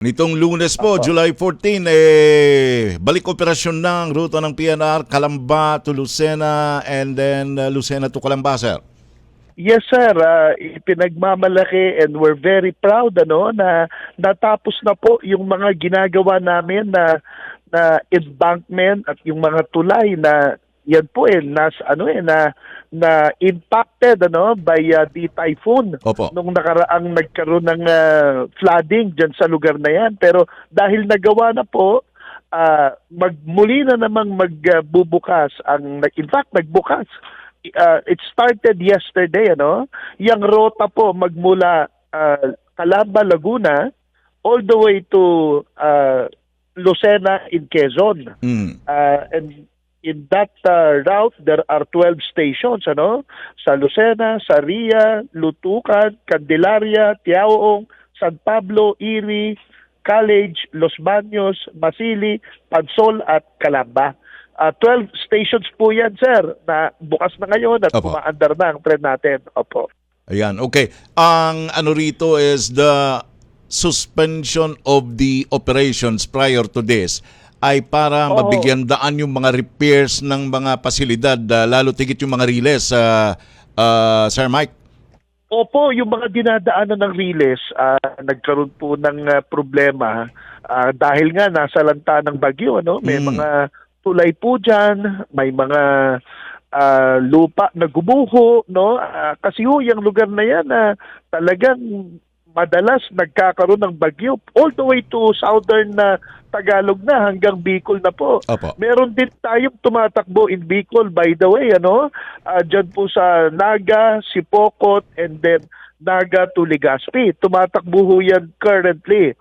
Nitong Lunes po, Opo. July 14, balik operasyon ng ruta ng PNR, Calamba to Lucena and then Lucena to Calamba, sir. Yes sir, ipinagmamalaki and we're very proud na natapos na po yung mga ginagawa namin na embankment at yung mga tulay na yan po na impacted by the typhoon Opo. nung nakaraang nagkaroon ng flooding diyan sa lugar na yan. Pero dahil nagawa na po, muli na namang magbubukas in fact nagbukas. It started yesterday, Yung rota po magmula Calamba, Laguna all the way to Lucena in Quezon. And in that route there are 12 stations, Sa Lucena, sa Ria, Lutucan, Candelaria, Tiaoong, San Pablo, Iri, College, Los Baños, Masili, Pansol at Calamba. 12 stations po yan, sir, na bukas na ngayon at Opo. umaandar na ang tren natin. Opo. Ayan, okay. Ang ano rito is the suspension of the operations prior to this ay para Oo. mabigyan daan yung mga repairs ng mga pasilidad, lalo tigit yung mga riles, Sir Mike. Opo, yung mga dinadaanan ng riles, nagkaroon po ng problema dahil nga nasa lanta ng bagyo, May mga tulay po dyan, may mga lupa na gumuho, kasi yung lugar na yan talagang madalas nagkakaroon ng bagyo all the way to southern Tagalog na hanggang Bicol na po. Opo. Meron din tayong tumatakbo in Bicol, by the way, dyan po sa Naga, Sipocot, and then Naga to Legazpi. Tumatakbo ho yan currently.